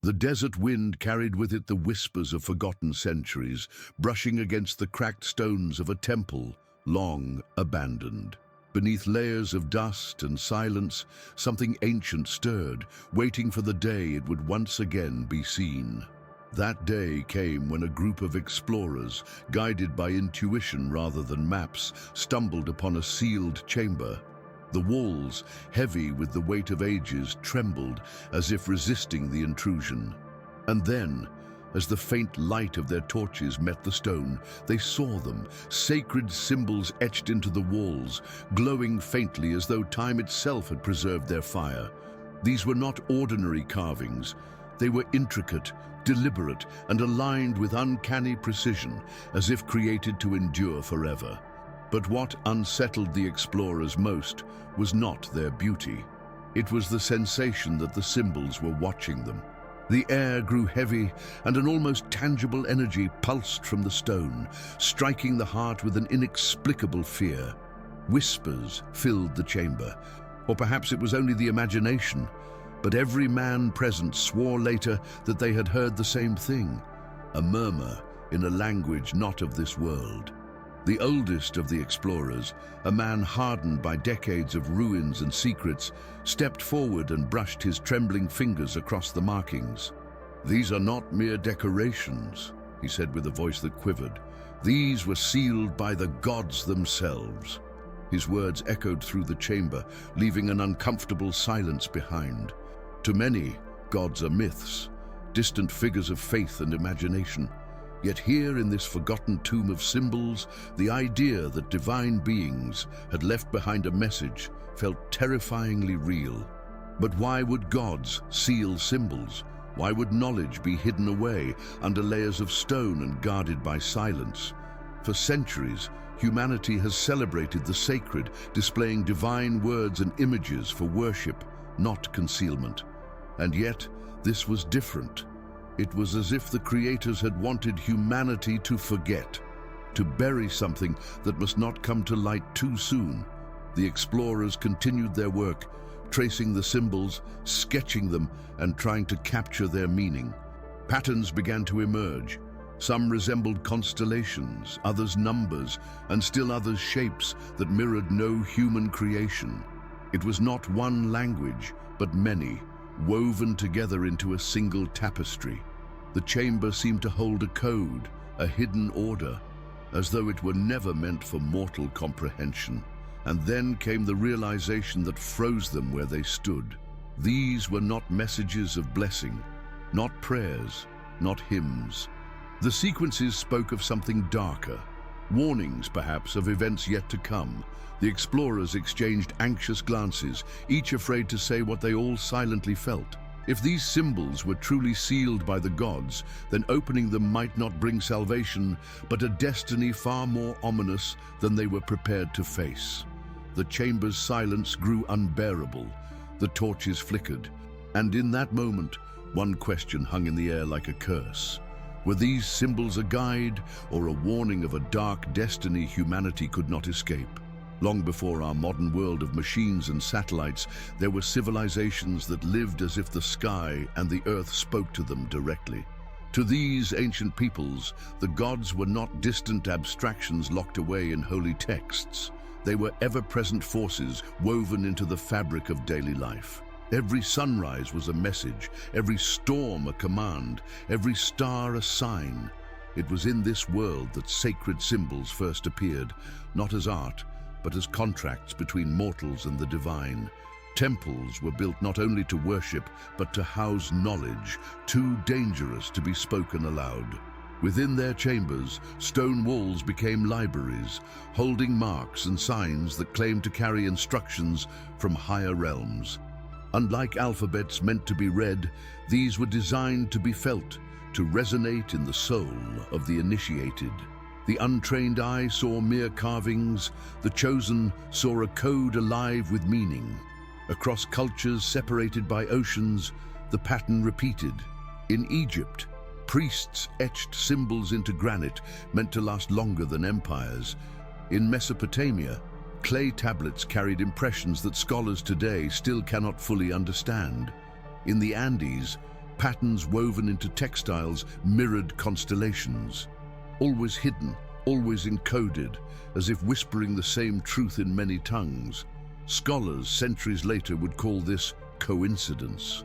The desert wind carried with it the whispers of forgotten centuries, brushing against the cracked stones of a temple long abandoned. Beneath layers of dust and silence, something ancient stirred, waiting for the day it would once again be seen. That day came when a group of explorers, guided by intuition rather than maps, stumbled upon a sealed chamber. The walls, heavy with the weight of ages, trembled as if resisting the intrusion. And then, as the faint light of their torches met the stone, they saw them, sacred symbols etched into the walls, glowing faintly as though time itself had preserved their fire. These were not ordinary carvings. They were intricate, deliberate, and aligned with uncanny precision, as if created to endure forever. But what unsettled the explorers most was not their beauty. It was the sensation that the symbols were watching them. The air grew heavy, and an almost tangible energy pulsed from the stone, striking the heart with an inexplicable fear. Whispers filled the chamber, or perhaps it was only the imagination, but every man present swore later that they had heard the same thing, a murmur in a language not of this world. The oldest of the explorers, a man hardened by decades of ruins and secrets, stepped forward and brushed his trembling fingers across the markings. "These are not mere decorations," he said with a voice that quivered. "These were sealed by the gods themselves." His words echoed through the chamber, leaving an uncomfortable silence behind. To many, gods are myths, distant figures of faith and imagination. Yet here in this forgotten tomb of symbols, the idea that divine beings had left behind a message felt terrifyingly real. But why would gods seal symbols? Why would knowledge be hidden away under layers of stone and guarded by silence? For centuries, humanity has celebrated the sacred, displaying divine words and images for worship, not concealment. And yet, this was different. It was as if the creators had wanted humanity to forget, to bury something that must not come to light too soon. The explorers continued their work, tracing the symbols, sketching them, and trying to capture their meaning. Patterns began to emerge. Some resembled constellations, others numbers, and still others shapes that mirrored no human creation. It was not one language, but many, woven together into a single tapestry. The chamber seemed to hold a code, a hidden order, as though it were never meant for mortal comprehension. And then came the realization that froze them where they stood. These were not messages of blessing, not prayers, not hymns. The sequences spoke of something darker, warnings perhaps of events yet to come. The explorers exchanged anxious glances, each afraid to say what they all silently felt. If these symbols were truly sealed by the gods, then opening them might not bring salvation, but a destiny far more ominous than they were prepared to face. The chamber's silence grew unbearable. The torches flickered, and in that moment, one question hung in the air like a curse. Were these symbols a guide or a warning of a dark destiny humanity could not escape? Long before our modern world of machines and satellites, there were civilizations that lived as if the sky and the earth spoke to them directly. To these ancient peoples, the gods were not distant abstractions locked away in holy texts. They were ever-present forces woven into the fabric of daily life. Every sunrise was a message, every storm a command, every star a sign. It was in this world that sacred symbols first appeared, not as art, but as contracts between mortals and the divine. Temples were built not only to worship, but to house knowledge, too dangerous to be spoken aloud. Within their chambers, stone walls became libraries, holding marks and signs that claimed to carry instructions from higher realms. Unlike alphabets meant to be read, these were designed to be felt, to resonate in the soul of the initiated. The untrained eye saw mere carvings, the chosen saw a code alive with meaning. Across cultures separated by oceans, the pattern repeated. In Egypt, priests etched symbols into granite meant to last longer than empires. In Mesopotamia, clay tablets carried impressions that scholars today still cannot fully understand. In the Andes, Patterns woven into textiles mirrored constellations. Always hidden, always encoded, as if whispering the same truth in many tongues. Scholars, centuries later, would call this coincidence.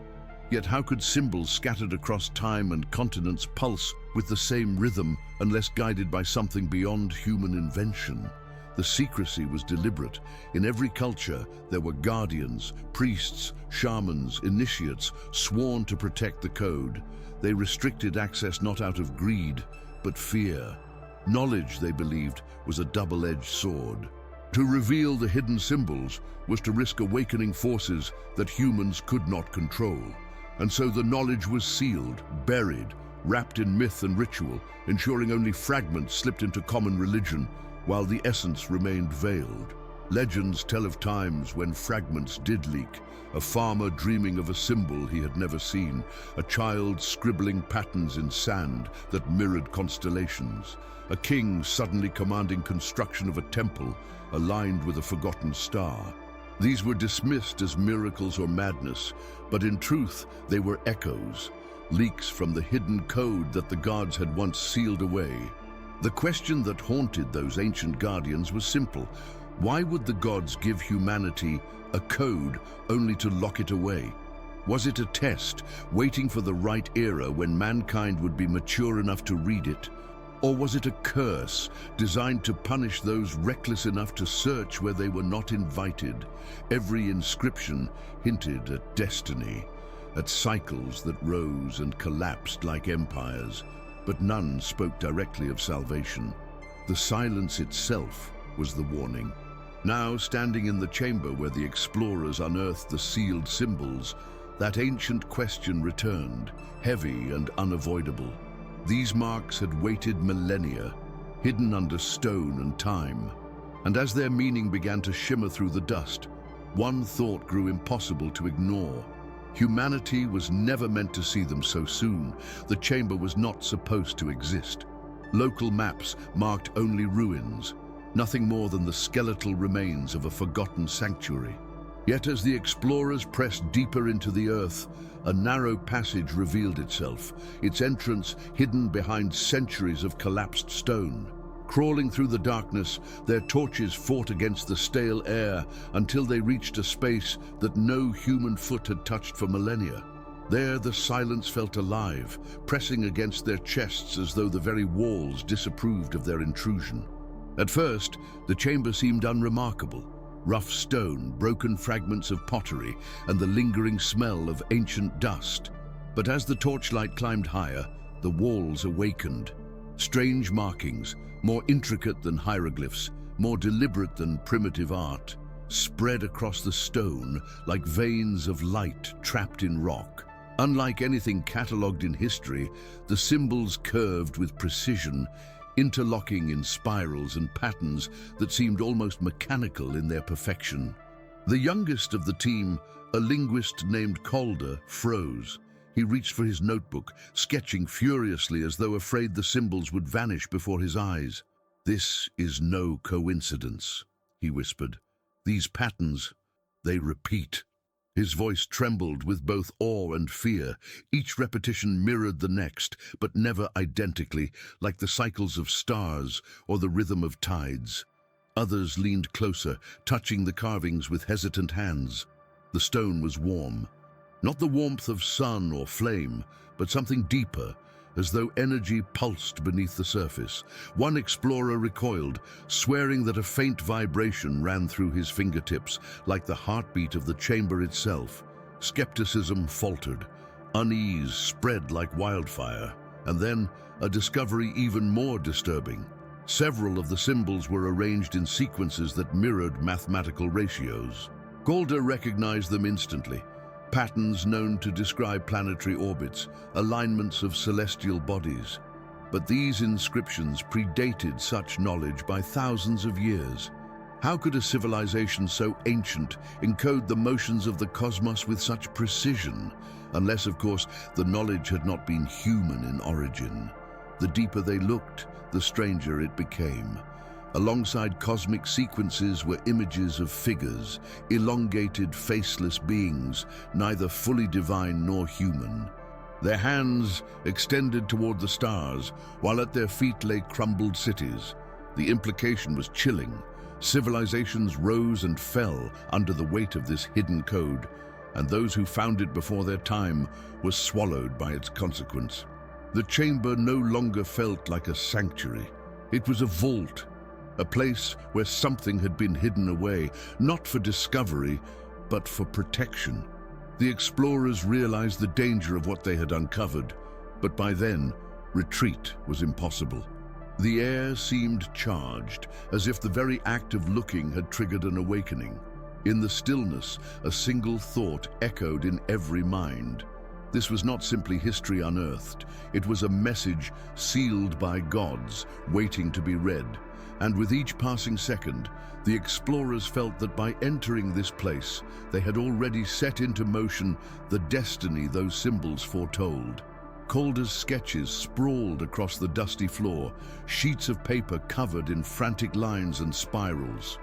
Yet how could symbols scattered across time and continents pulse with the same rhythm unless guided by something beyond human invention? The secrecy was deliberate. In every culture, there were guardians, priests, shamans, initiates, sworn to protect the code. They restricted access not out of greed, but fear. Knowledge, they believed, was a double-edged sword. To reveal the hidden symbols was to risk awakening forces that humans could not control. And so the knowledge was sealed, buried, wrapped in myth and ritual, ensuring only fragments slipped into common religion, while the essence remained veiled. Legends tell of times when fragments did leak, a farmer dreaming of a symbol he had never seen, a child scribbling patterns in sand that mirrored constellations, a king suddenly commanding construction of a temple aligned with a forgotten star. These were dismissed as miracles or madness, but in truth they were echoes, leaks from the hidden code that the gods had once sealed away. The question that haunted those ancient guardians was simple. Why would the gods give humanity a code only to lock it away? Was it a test, waiting for the right era when mankind would be mature enough to read it? Or was it a curse, designed to punish those reckless enough to search where they were not invited? Every inscription hinted at destiny, at cycles that rose and collapsed like empires, but none spoke directly of salvation. The silence itself was the warning. Now, standing in the chamber where the explorers unearthed the sealed symbols, that ancient question returned, heavy and unavoidable. These marks had waited millennia, hidden under stone and time. And as their meaning began to shimmer through the dust, one thought grew impossible to ignore. Humanity was never meant to see them so soon. The chamber was not supposed to exist. Local maps marked only ruins, nothing more than the skeletal remains of a forgotten sanctuary. Yet as the explorers pressed deeper into the earth, a narrow passage revealed itself, its entrance hidden behind centuries of collapsed stone. Crawling through the darkness, their torches fought against the stale air until they reached a space that no human foot had touched for millennia. There the silence felt alive, pressing against their chests as though the very walls disapproved of their intrusion. At first, the chamber seemed unremarkable. Rough stone, broken fragments of pottery, and the lingering smell of ancient dust. But as the torchlight climbed higher, the walls awakened. Strange markings, more intricate than hieroglyphs, more deliberate than primitive art, spread across the stone like veins of light trapped in rock. Unlike anything catalogued in history, the symbols curved with precision, interlocking in spirals and patterns that seemed almost mechanical in their perfection. The youngest of the team, a linguist named Calder, froze. He reached for his notebook, sketching furiously as though afraid the symbols would vanish before his eyes. "This is no coincidence," he whispered. "These patterns, they repeat." His voice trembled with both awe and fear. Each repetition mirrored the next, but never identically, like the cycles of stars or the rhythm of tides. Others leaned closer, touching the carvings with hesitant hands. The stone was warm. Not the warmth of sun or flame, but something deeper, as though energy pulsed beneath the surface. One explorer recoiled, swearing that a faint vibration ran through his fingertips, like the heartbeat of the chamber itself. Skepticism faltered. Unease spread like wildfire. And then, a discovery even more disturbing. Several of the symbols were arranged in sequences that mirrored mathematical ratios. Calder recognized them instantly. Patterns known to describe planetary orbits, alignments of celestial bodies. But these inscriptions predated such knowledge by thousands of years. How could a civilization so ancient encode the motions of the cosmos with such precision? Unless, of course, the knowledge had not been human in origin. The deeper they looked, the stranger it became. Alongside cosmic sequences were images of figures, elongated, faceless beings, neither fully divine nor human. their hands extended toward the stars, while at their feet lay crumbled cities. The implication was chilling. Civilizations rose and fell under the weight of this hidden code, and those who found it before their time were swallowed by its consequence. The chamber no longer felt like a sanctuary. It was a vault, a place where something had been hidden away, not for discovery, but for protection. The explorers realized the danger of what they had uncovered, but by then, retreat was impossible. The air seemed charged, as if the very act of looking had triggered an awakening. In the stillness, a single thought echoed in every mind. This was not simply history unearthed. It was a message sealed by gods, waiting to be read. And with each passing second, the explorers felt that by entering this place, they had already set into motion the destiny those symbols foretold. Calder's sketches sprawled across the dusty floor, sheets of paper covered in frantic lines and spirals.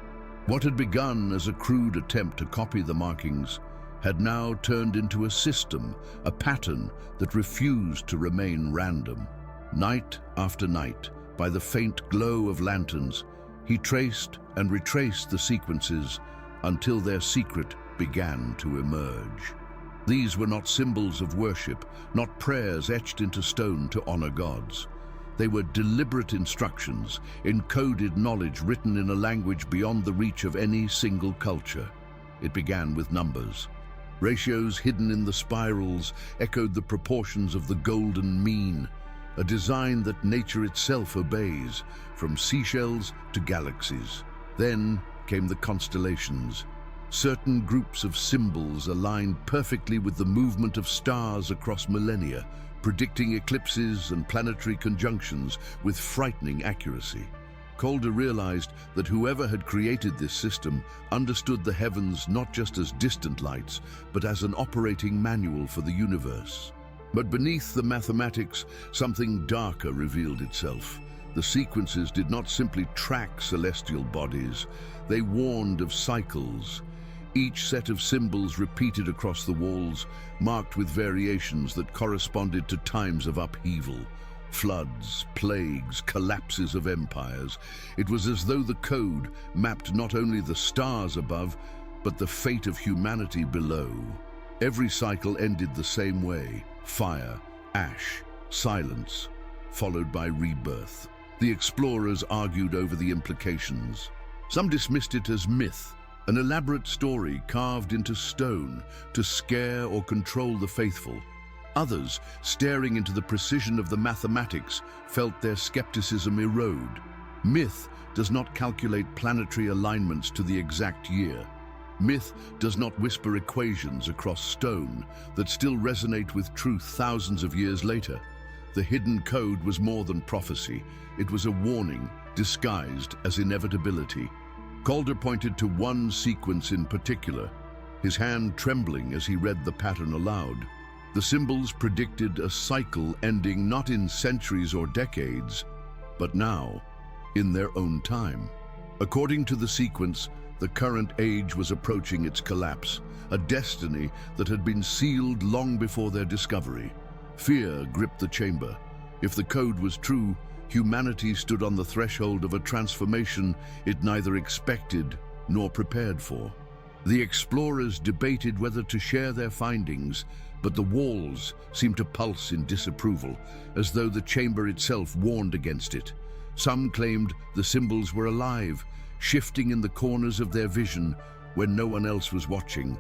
What had begun as a crude attempt to copy the markings had now turned into a system, a pattern that refused to remain random. Night after night, by the faint glow of lanterns, he traced and retraced the sequences until their secret began to emerge. These were not symbols of worship, not prayers etched into stone to honor gods. They were deliberate instructions, encoded knowledge written in a language beyond the reach of any single culture. It began with numbers. Ratios hidden in the spirals echoed the proportions of the golden mean, a design that nature itself obeys, from seashells to galaxies. Then came the constellations. Certain groups of symbols aligned perfectly with the movement of stars across millennia, predicting eclipses and planetary conjunctions with frightening accuracy. Calder realized that whoever had created this system understood the heavens not just as distant lights, but as an operating manual for the universe. But beneath the mathematics, something darker revealed itself. The sequences did not simply track celestial bodies, they warned of cycles. Each set of symbols repeated across the walls, marked with variations that corresponded to times of upheaval. Floods, plagues, collapses of empires. It was as though the code mapped not only the stars above, but the fate of humanity below. Every cycle ended the same way: fire, ash, silence, followed by rebirth. The explorers argued over the implications. Some dismissed it as myth, an elaborate story carved into stone to scare or control the faithful. Others, staring into the precision of the mathematics, felt their skepticism erode. Myth does not calculate planetary alignments to the exact year. Myth does not whisper equations across stone that still resonate with truth thousands of years later. The hidden code was more than prophecy. It was a warning disguised as inevitability. Calder pointed to one sequence in particular, his hand trembling as he read the pattern aloud. The symbols predicted a cycle ending not in centuries or decades, but now, in their own time. According to the sequence, the current age was approaching its collapse, a destiny that had been sealed long before their discovery. Fear gripped the chamber. If the code was true, humanity stood on the threshold of a transformation it neither expected nor prepared for. The explorers debated whether to share their findings, but the walls seemed to pulse in disapproval, as though the chamber itself warned against it. Some claimed the symbols were alive, shifting in the corners of their vision when no one else was watching.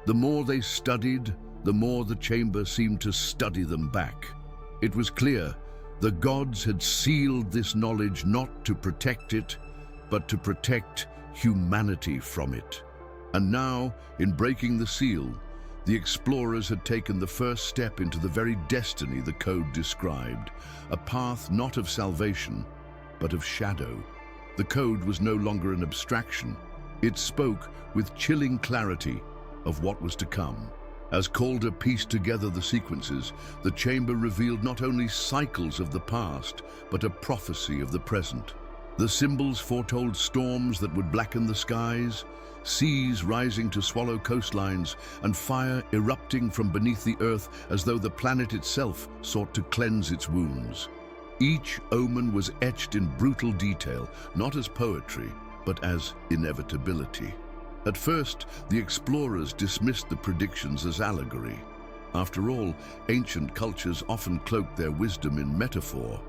The more they studied, the more the chamber seemed to study them back. It was clear the gods had sealed this knowledge not to protect it, but to protect humanity from it. And now, in breaking the seal, the explorers had taken the first step into the very destiny the code described, a path not of salvation, but of shadow. The code was no longer an abstraction. It spoke with chilling clarity of what was to come. As Calder pieced together the sequences, the chamber revealed not only cycles of the past, but a prophecy of the present. The symbols foretold storms that would blacken the skies, seas rising to swallow coastlines, and fire erupting from beneath the earth as though the planet itself sought to cleanse its wounds. Each omen was etched in brutal detail, not as poetry, but as inevitability. At first, the explorers dismissed the predictions as allegory. After all, ancient cultures often cloaked their wisdom in metaphor.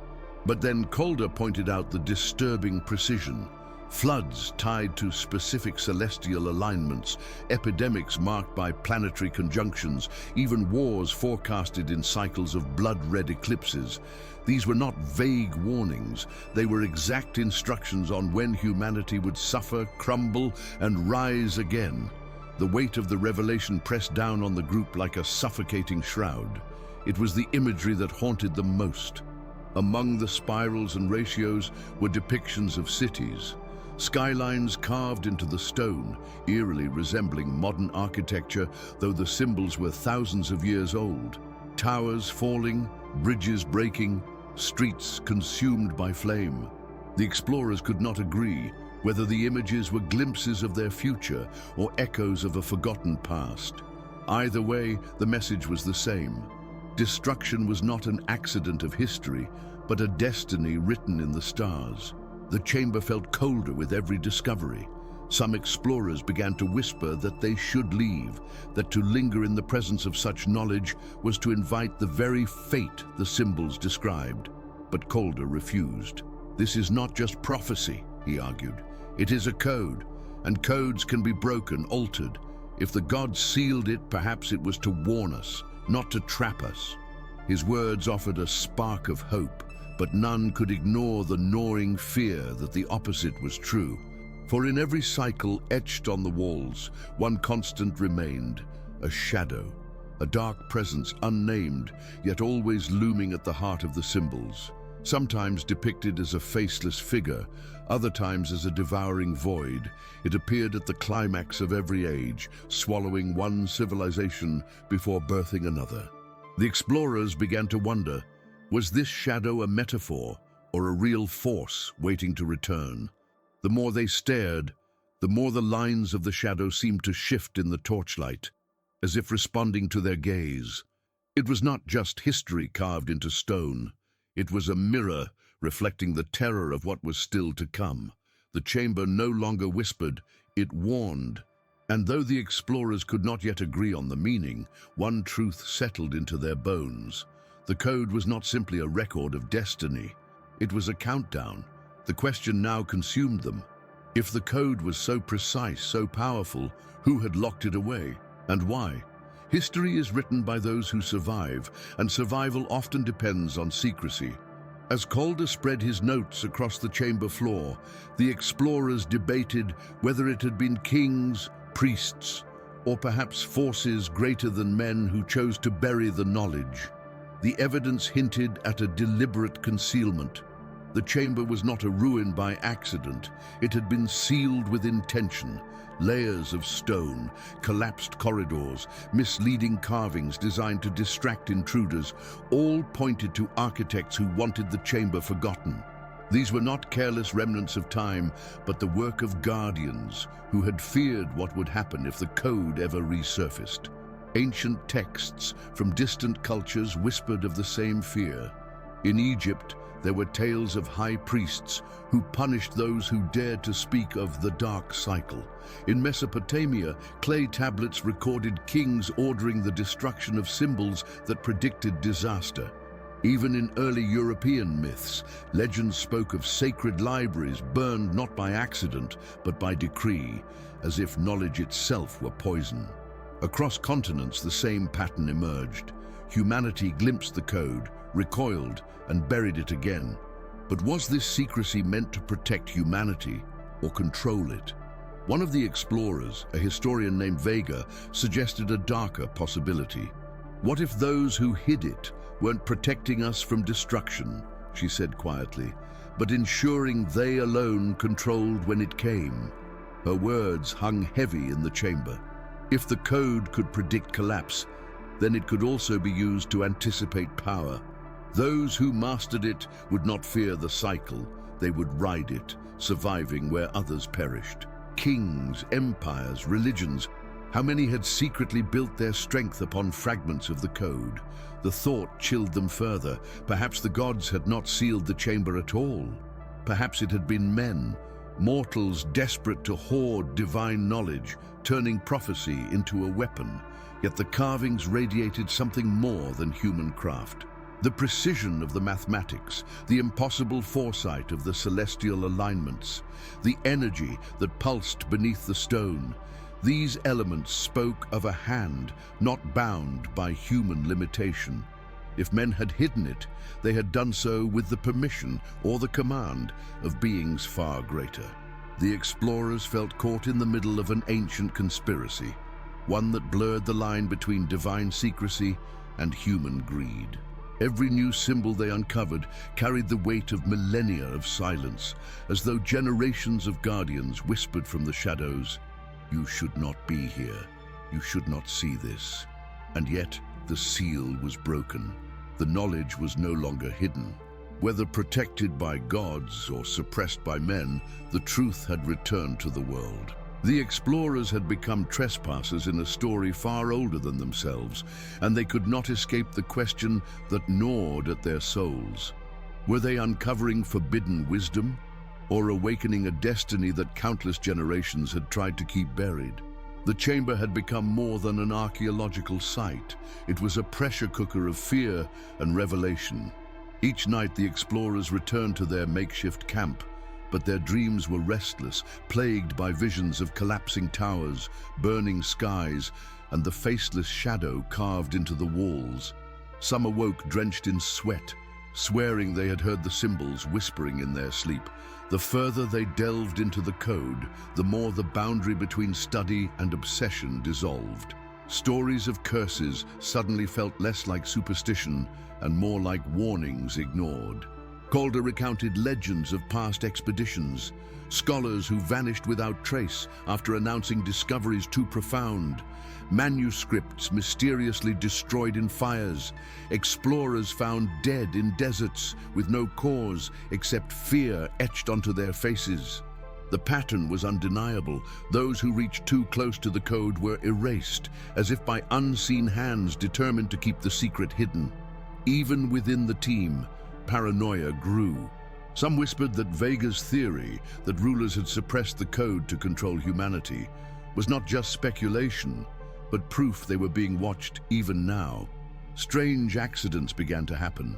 But then Calder pointed out the disturbing precision. Floods tied to specific celestial alignments, epidemics marked by planetary conjunctions, even wars forecasted in cycles of blood-red eclipses. These were not vague warnings, they were exact instructions on when humanity would suffer, crumble, and rise again. The weight of the revelation pressed down on the group like a suffocating shroud. It was the imagery that haunted them most. Among the spirals and ratios were depictions of cities, skylines carved into the stone, eerily resembling modern architecture, though the symbols were thousands of years old. Towers falling, bridges breaking, streets consumed by flame. The explorers could not agree whether the images were glimpses of their future or echoes of a forgotten past. Either way, the message was the same. Destruction was not an accident of history, but a destiny written in the stars. The chamber felt colder with every discovery. Some explorers began to whisper that they should leave, that to linger in the presence of such knowledge was to invite the very fate the symbols described. But Calder refused. "This is not just prophecy," he argued. "It is a code, and codes can be broken, altered. If the gods sealed it, perhaps it was to warn us, not to trap us." His words offered a spark of hope, but none could ignore the gnawing fear that the opposite was true. For in every cycle etched on the walls, one constant remained, a shadow, a dark presence unnamed, yet always looming at the heart of the symbols. Sometimes depicted as a faceless figure, other times as a devouring void, it appeared at the climax of every age, swallowing one civilization before birthing another. The explorers began to wonder, was this shadow a metaphor or a real force waiting to return? The more they stared, the more the lines of the shadow seemed to shift in the torchlight, as if responding to their gaze. It was not just history carved into stone. It was a mirror reflecting the terror of what was still to come. The chamber no longer whispered, it warned. And though the explorers could not yet agree on the meaning, one truth settled into their bones. The code was not simply a record of destiny. It was a countdown. The question now consumed them. If the code was so precise, so powerful, who had locked it away, and why? History is written by those who survive, and survival often depends on secrecy. As Calder spread his notes across the chamber floor, the explorers debated whether it had been kings, priests, or perhaps forces greater than men who chose to bury the knowledge. The evidence hinted at a deliberate concealment. The chamber was not a ruin by accident. It had been sealed with intention. Layers of stone, collapsed corridors, misleading carvings designed to distract intruders, all pointed to architects who wanted the chamber forgotten. These were not careless remnants of time, but the work of guardians who had feared what would happen if the code ever resurfaced. Ancient texts from distant cultures whispered of the same fear. In Egypt, there were tales of high priests who punished those who dared to speak of the dark cycle. In Mesopotamia, clay tablets recorded kings ordering the destruction of symbols that predicted disaster. Even in early European myths, legends spoke of sacred libraries burned not by accident, but by decree, as if knowledge itself were poison. Across continents, the same pattern emerged. Humanity glimpsed the code, recoiled, and buried it again. But was this secrecy meant to protect humanity or control it? One of the explorers, a historian named Vega, suggested a darker possibility. What if those who hid it weren't protecting us from destruction, she said quietly, but ensuring they alone controlled when it came? Her words hung heavy in the chamber. If the code could predict collapse, then it could also be used to anticipate power. Those who mastered it would not fear the cycle, they would ride it, surviving where others perished. kings, empires, religions. How many had secretly built their strength upon fragments of the code? The thought chilled them further. Perhaps the gods had not sealed the chamber at all. Perhaps it had been men, mortals desperate to hoard divine knowledge, turning prophecy into a weapon. Yet the carvings radiated something more than human craft. The precision of the mathematics, the impossible foresight of the celestial alignments, the energy that pulsed beneath the stone. These elements spoke of a hand not bound by human limitation. If men had hidden it, they had done so with the permission or the command of beings far greater. The explorers felt caught in the middle of an ancient conspiracy, one that blurred the line between divine secrecy and human greed. Every new symbol they uncovered carried the weight of millennia of silence, as though generations of guardians whispered from the shadows, "You should not be here. You should not see this." And yet, the seal was broken. The knowledge was no longer hidden. Whether protected by gods or suppressed by men, the truth had returned to the world. The explorers had become trespassers in a story far older than themselves, and they could not escape the question that gnawed at their souls. Were they uncovering forbidden wisdom, or awakening a destiny that countless generations had tried to keep buried? The chamber had become more than an archaeological site. It was a pressure cooker of fear and revelation. Each night the explorers returned to their makeshift camp, but their dreams were restless, plagued by visions of collapsing towers, burning skies, and the faceless shadow carved into the walls. Some awoke drenched in sweat, swearing they had heard the symbols whispering in their sleep. The further they delved into the code, the more the boundary between study and obsession dissolved. Stories of curses suddenly felt less like superstition and more like warnings ignored. Calder recounted legends of past expeditions, scholars who vanished without trace after announcing discoveries too profound, manuscripts mysteriously destroyed in fires, explorers found dead in deserts with no cause except fear etched onto their faces. The pattern was undeniable. Those who reached too close to the code were erased, as if by unseen hands determined to keep the secret hidden. Even within the team, paranoia grew. Some whispered that Vega's theory that rulers had suppressed the code to control humanity was not just speculation, but proof they were being watched even now. Strange accidents began to happen.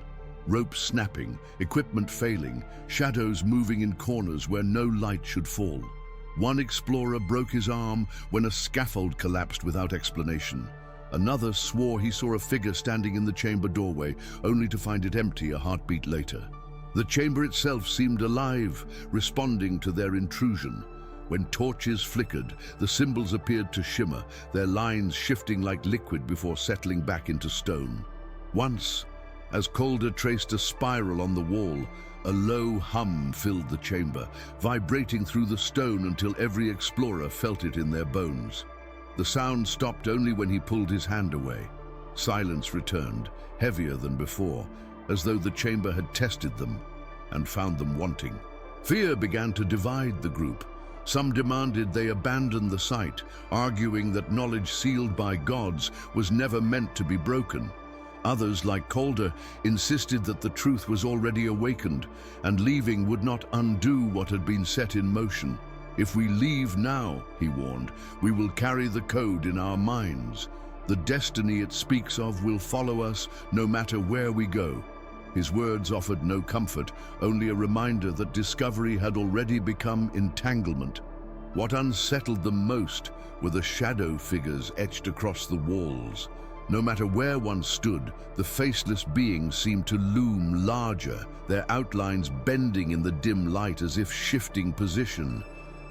Ropes snapping, equipment failing, shadows moving in corners where no light should fall. One explorer broke his arm when a scaffold collapsed without explanation. Another swore he saw a figure standing in the chamber doorway, only to find it empty a heartbeat later. The chamber itself seemed alive, responding to their intrusion. When torches flickered, the symbols appeared to shimmer, their lines shifting like liquid before settling back into stone. Once, as Calder traced a spiral on the wall, a low hum filled the chamber, vibrating through the stone until every explorer felt it in their bones. The sound stopped only when he pulled his hand away. Silence returned, heavier than before, as though the chamber had tested them and found them wanting. Fear began to divide the group. Some demanded they abandon the site, arguing that knowledge sealed by gods was never meant to be broken. Others, like Calder, insisted that the truth was already awakened, and leaving would not undo what had been set in motion. "If we leave now," he warned, "we will carry the code in our minds. The destiny it speaks of will follow us no matter where we go." His words offered no comfort, only a reminder that discovery had already become entanglement. What unsettled them most were the shadow figures etched across the walls. No matter where one stood, the faceless beings seemed to loom larger, their outlines bending in the dim light as if shifting position.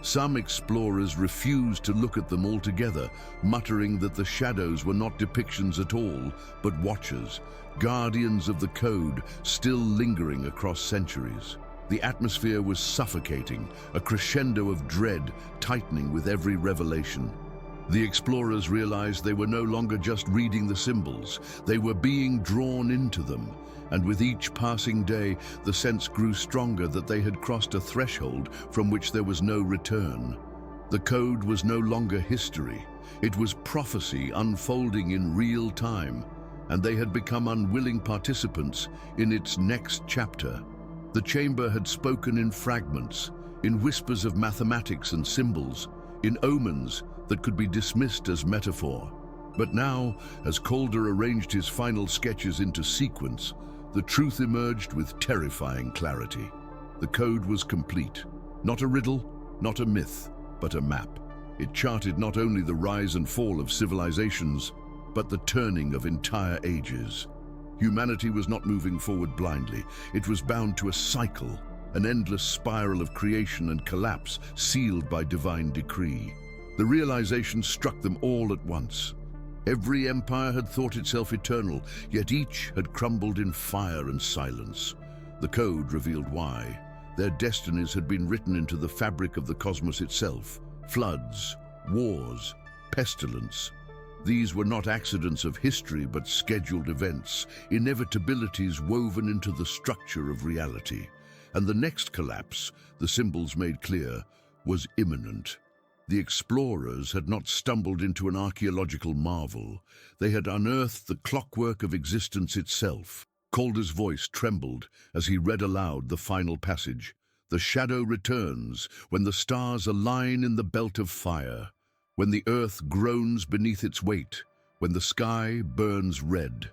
Some explorers refused to look at them altogether, muttering that the shadows were not depictions at all, but watchers, guardians of the code, still lingering across centuries. The atmosphere was suffocating, a crescendo of dread tightening with every revelation. The explorers realized they were no longer just reading the symbols, they were being drawn into them. And with each passing day, the sense grew stronger that they had crossed a threshold from which there was no return. The code was no longer history. It was prophecy unfolding in real time, and they had become unwilling participants in its next chapter. The chamber had spoken in fragments, in whispers of mathematics and symbols, in omens that could be dismissed as metaphor. But now, as Calder arranged his final sketches into sequence, the truth emerged with terrifying clarity. The code was complete. Not a riddle, not a myth, but a map. It charted not only the rise and fall of civilizations, but the turning of entire ages. Humanity was not moving forward blindly. It was bound to a cycle, an endless spiral of creation and collapse sealed by divine decree. The realization struck them all at once. Every empire had thought itself eternal, yet each had crumbled in fire and silence. The code revealed why. Their destinies had been written into the fabric of the cosmos itself. Floods, wars, pestilence. These were not accidents of history, but scheduled events, inevitabilities woven into the structure of reality. And the next collapse, the symbols made clear, was imminent. The explorers had not stumbled into an archaeological marvel. They had unearthed the clockwork of existence itself. Calder's voice trembled as he read aloud the final passage. The shadow returns when the stars align in the belt of fire, when the earth groans beneath its weight, when the sky burns red.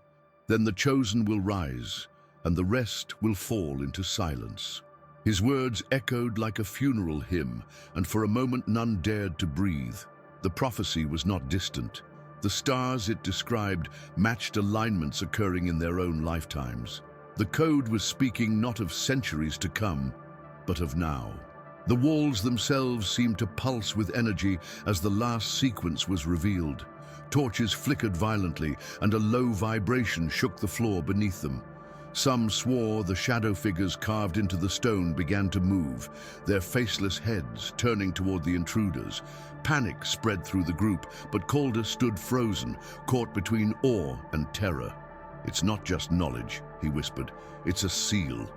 Then the chosen will rise, and the rest will fall into silence. His words echoed like a funeral hymn, and for a moment none dared to breathe. The prophecy was not distant. The stars it described matched alignments occurring in their own lifetimes. The code was speaking not of centuries to come, but of now. The walls themselves seemed to pulse with energy as the last sequence was revealed. Torches flickered violently, and a low vibration shook the floor beneath them. Some swore the shadow figures carved into the stone began to move, their faceless heads turning toward the intruders. Panic spread through the group, but Calder stood frozen, caught between awe and terror. "It's not just knowledge," he whispered. "It's a seal.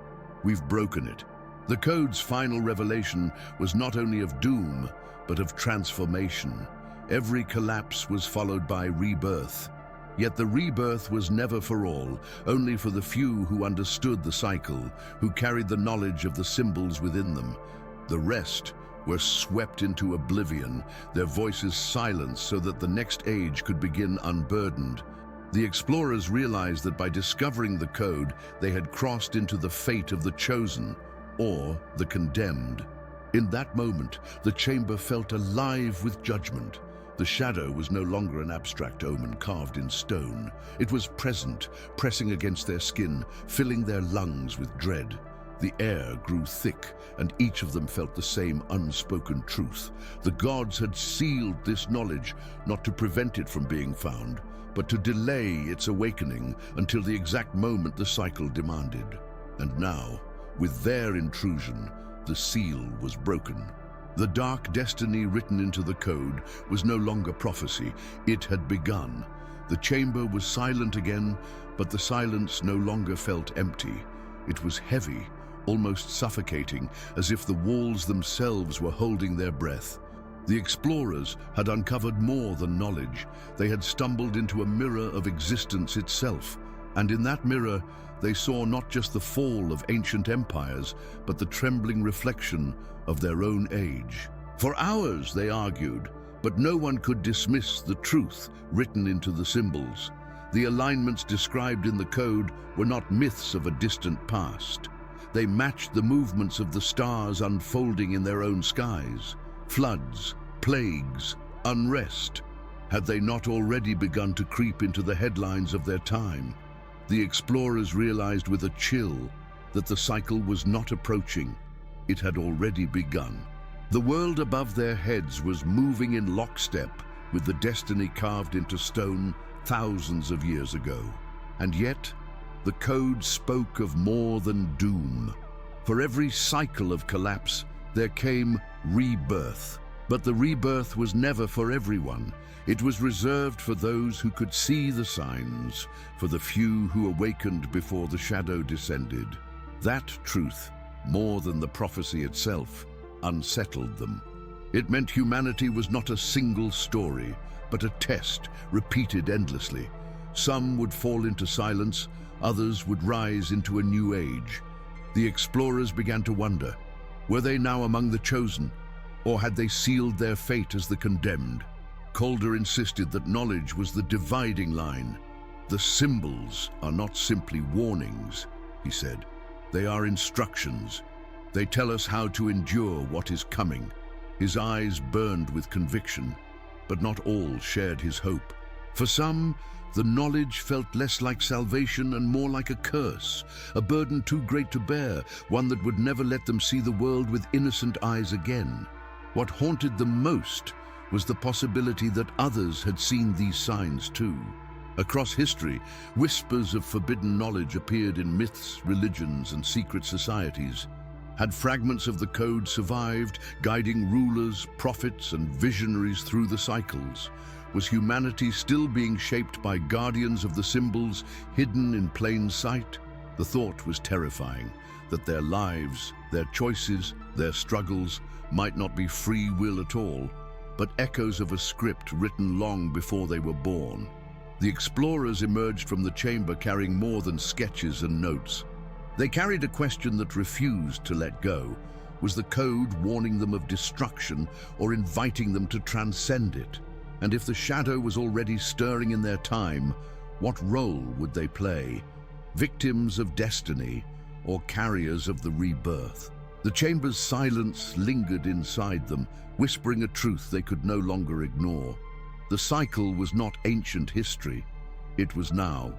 We've broken it." The code's final revelation was not only of doom, but of transformation. Every collapse was followed by rebirth. Yet the rebirth was never for all, only for the few who understood the cycle, who carried the knowledge of the symbols within them. The rest were swept into oblivion, their voices silenced so that the next age could begin unburdened. The explorers realized that by discovering the code, they had crossed into the fate of the chosen, or the condemned. In that moment, the chamber felt alive with judgment. The shadow was no longer an abstract omen carved in stone. It was present, pressing against their skin, filling their lungs with dread. The air grew thick, and each of them felt the same unspoken truth. The gods had sealed this knowledge, not to prevent it from being found, but to delay its awakening until the exact moment the cycle demanded. And now, with their intrusion, the seal was broken. The dark destiny written into the code was no longer prophecy. It had begun. The chamber was silent again, but the silence no longer felt empty. It was heavy, almost suffocating, as if the walls themselves were holding their breath. The explorers had uncovered more than knowledge. They had stumbled into a mirror of existence itself, and in that mirror, they saw not just the fall of ancient empires, but the trembling reflection of their own age. For hours, they argued, but no one could dismiss the truth written into the symbols. The alignments described in the code were not myths of a distant past. They matched the movements of the stars unfolding in their own skies. Floods, plagues, unrest. Had they not already begun to creep into the headlines of their time? The explorers realized with a chill that the cycle was not approaching. It had already begun. The world above their heads was moving in lockstep with the destiny carved into stone thousands of years ago. And yet, the code spoke of more than doom. For every cycle of collapse, there came rebirth. But the rebirth was never for everyone. It was reserved for those who could see the signs, for the few who awakened before the shadow descended. That truth, more than the prophecy itself, unsettled them. It meant humanity was not a single story, but a test repeated endlessly. Some would fall into silence, others would rise into a new age. The explorers began to wonder, were they now among the chosen, or had they sealed their fate as the condemned? Calder insisted that knowledge was the dividing line. The symbols are not simply warnings, he said. They are instructions. They tell us how to endure what is coming. His eyes burned with conviction, but not all shared his hope. For some, the knowledge felt less like salvation and more like a curse, a burden too great to bear, one that would never let them see the world with innocent eyes again. What haunted them most was the possibility that others had seen these signs too. Across history, whispers of forbidden knowledge appeared in myths, religions, and secret societies. Had fragments of the code survived, guiding rulers, prophets, and visionaries through the cycles? Was humanity still being shaped by guardians of the symbols, hidden in plain sight? The thought was terrifying, that their lives, their choices, their struggles might not be free will at all, but echoes of a script written long before they were born. The explorers emerged from the chamber carrying more than sketches and notes. They carried a question that refused to let go. Was the code warning them of destruction or inviting them to transcend it? And if the shadow was already stirring in their time, what role would they play? Victims of destiny or carriers of the rebirth? The chamber's silence lingered inside them, whispering a truth they could no longer ignore. The cycle was not ancient history, it was now.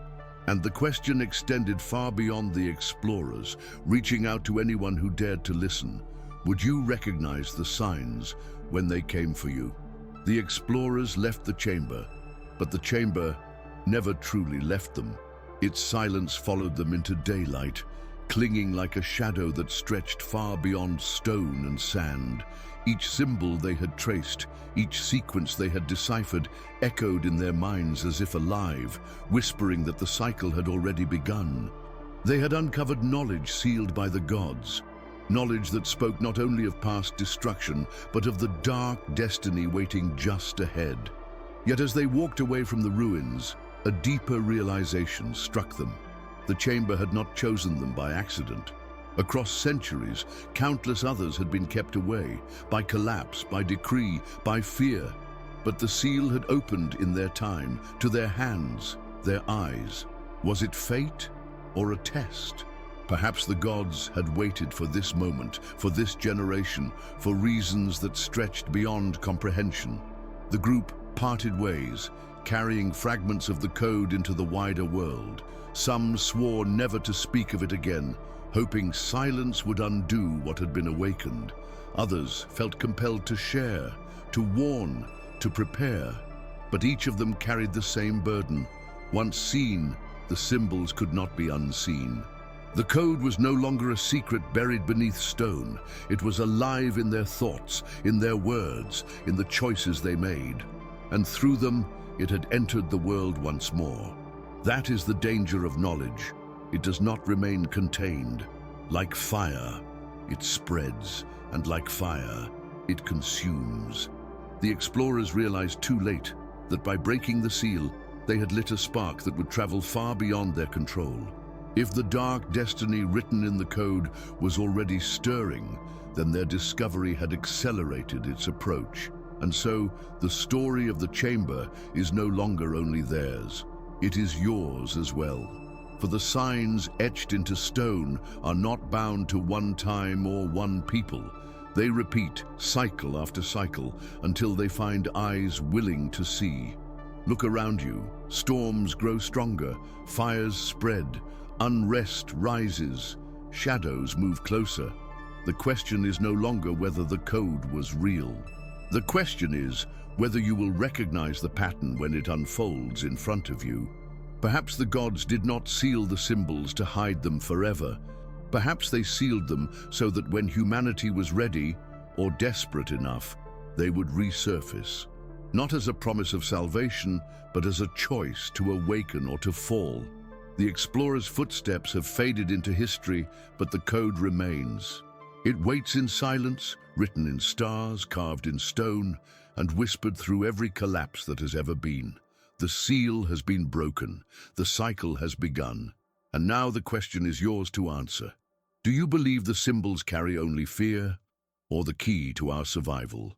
And the question extended far beyond the explorers, reaching out to anyone who dared to listen. Would you recognize the signs when they came for you? The explorers left the chamber, but the chamber never truly left them. Its silence followed them into daylight, clinging like a shadow that stretched far beyond stone and sand. Each symbol they had traced, each sequence they had deciphered, echoed in their minds as if alive, whispering that the cycle had already begun. They had uncovered knowledge sealed by the gods, knowledge that spoke not only of past destruction, but of the dark destiny waiting just ahead. Yet as they walked away from the ruins, a deeper realization struck them. The chamber had not chosen them by accident. Across centuries, countless others had been kept away, by collapse, by decree, by fear. But the seal had opened in their time, to their hands, their eyes. Was it fate or a test? Perhaps the gods had waited for this moment, for this generation, for reasons that stretched beyond comprehension. The group parted ways, carrying fragments of the code into the wider world. Some swore never to speak of it again, hoping silence would undo what had been awakened. Others felt compelled to share, to warn, to prepare. But each of them carried the same burden. Once seen, the symbols could not be unseen. The code was no longer a secret buried beneath stone. It was alive in their thoughts, in their words, in the choices they made. And through them, it had entered the world once more. That is the danger of knowledge. It does not remain contained. Like fire, it spreads, and like fire, it consumes. The explorers realized too late that by breaking the seal, they had lit a spark that would travel far beyond their control. If the dark destiny written in the code was already stirring, then their discovery had accelerated its approach. And so, the story of the chamber is no longer only theirs. It is yours as well. For the signs etched into stone are not bound to one time or one people. They repeat cycle after cycle until they find eyes willing to see. Look around you. Storms grow stronger, fires spread, unrest rises, shadows move closer. The question is no longer whether the code was real. The question is whether you will recognize the pattern when it unfolds in front of you. Perhaps the gods did not seal the symbols to hide them forever. Perhaps they sealed them so that when humanity was ready, or desperate enough, they would resurface. Not as a promise of salvation, but as a choice to awaken or to fall. The explorers' footsteps have faded into history, but the code remains. It waits in silence, written in stars, carved in stone, and whispered through every collapse that has ever been. The seal has been broken, the cycle has begun, and now the question is yours to answer. Do you believe the symbols carry only fear, or the key to our survival?